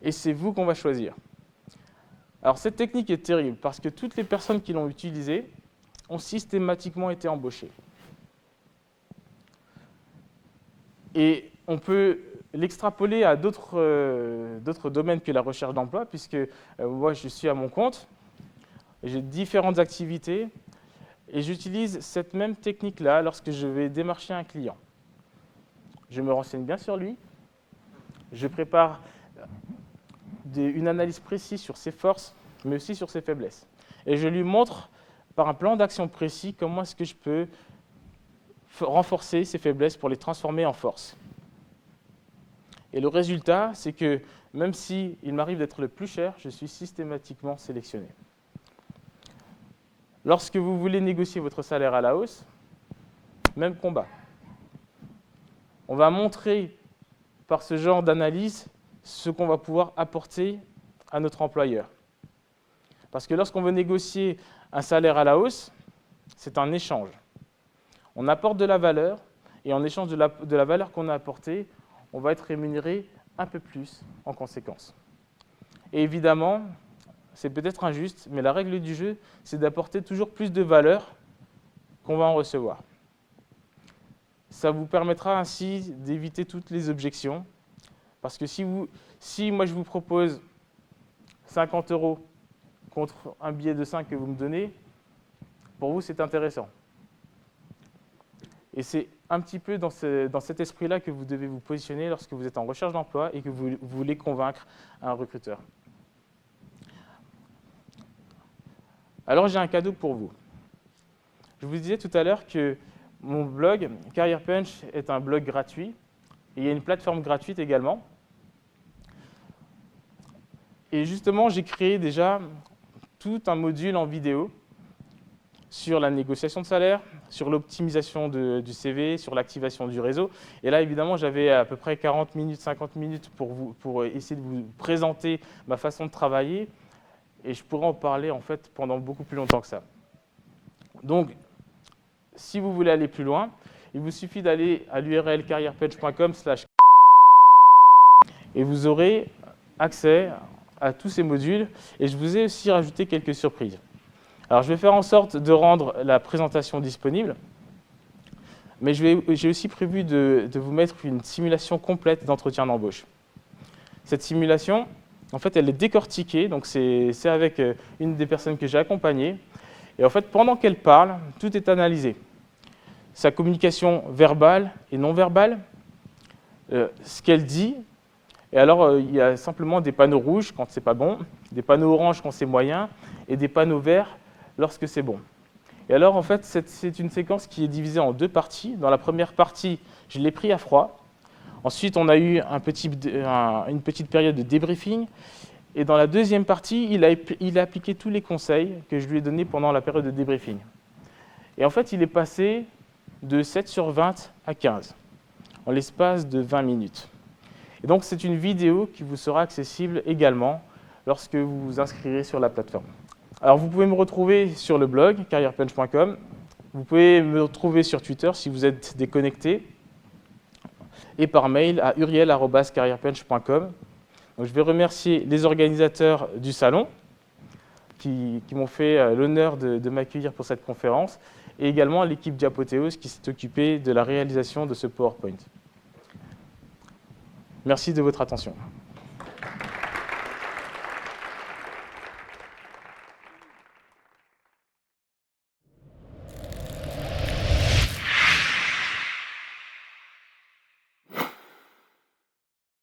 A: Et c'est vous qu'on va choisir. Alors cette technique est terrible parce que toutes les personnes qui l'ont utilisée ont systématiquement été embauchées. Et on peut l'extrapoler à d'autres domaines que la recherche d'emploi, puisque moi je suis à mon compte, j'ai différentes activités, et j'utilise cette même technique-là lorsque je vais démarcher un client. Je me renseigne bien sur lui, je prépare une analyse précise sur ses forces, mais aussi sur ses faiblesses. Et je lui montre, par un plan d'action précis, comment est-ce que je peux renforcer ses faiblesses pour les transformer en force. Et le résultat, c'est que même s'il m'arrive d'être le plus cher, je suis systématiquement sélectionné. Lorsque vous voulez négocier votre salaire à la hausse, même combat. On va montrer par ce genre d'analyse ce qu'on va pouvoir apporter à notre employeur. Parce que lorsqu'on veut négocier un salaire à la hausse, c'est un échange. On apporte de la valeur, et en échange de la valeur qu'on a apportée, on va être rémunéré un peu plus en conséquence. Et évidemment, c'est peut-être injuste, mais la règle du jeu, c'est d'apporter toujours plus de valeur qu'on va en recevoir. Ça vous permettra ainsi d'éviter toutes les objections, parce que si moi je vous propose 50 € contre un billet de 5 que vous me donnez, pour vous c'est intéressant. Et c'est un petit peu dans cet esprit-là que vous devez vous positionner lorsque vous êtes en recherche d'emploi et que vous voulez convaincre un recruteur. Alors j'ai un cadeau pour vous. Je vous disais tout à l'heure que mon blog, Career Punch, est un blog gratuit. Et il y a une plateforme gratuite également. Et justement, j'ai créé déjà tout un module en vidéo sur la négociation de salaire, sur l'optimisation du CV, sur l'activation du réseau. Et là, évidemment, j'avais à peu près 40 minutes, 50 minutes pour essayer de vous présenter ma façon de travailler. Et je pourrais en parler en fait pendant beaucoup plus longtemps que ça. Donc, si vous voulez aller plus loin, il vous suffit d'aller à l'URL careerpunch.com/. et vous aurez accès à tous ces modules. Et je vous ai aussi rajouté quelques surprises. Alors, je vais faire en sorte de rendre la présentation disponible, mais j'ai aussi prévu de vous mettre une simulation complète d'entretien d'embauche. Cette simulation, en fait, elle est décortiquée, donc c'est avec une des personnes que j'ai accompagnées. Et en fait, pendant qu'elle parle, tout est analysé. Sa communication verbale et non verbale, ce qu'elle dit. Et alors, il y a simplement des panneaux rouges quand c'est pas bon, des panneaux oranges quand c'est moyen, et des panneaux verts lorsque c'est bon. Et alors, en fait, c'est une séquence qui est divisée en deux parties. Dans la première partie, je l'ai pris à froid. Ensuite, on a eu une petite période de débriefing. Et dans la deuxième partie, il a appliqué tous les conseils que je lui ai donnés pendant la période de débriefing. Et en fait, il est passé de 7 sur 20 à 15, en l'espace de 20 minutes. Et donc, c'est une vidéo qui vous sera accessible également lorsque vous vous inscrirez sur la plateforme. Alors, vous pouvez me retrouver sur le blog carrierepunch.com. Vous pouvez me retrouver sur Twitter si vous êtes déconnecté, et par mail à uriel@carrierepunch.com. Donc, je vais remercier les organisateurs du salon qui m'ont fait l'honneur de m'accueillir pour cette conférence, et également l'équipe Diapothéos qui s'est occupée de la réalisation de ce PowerPoint. Merci de votre attention.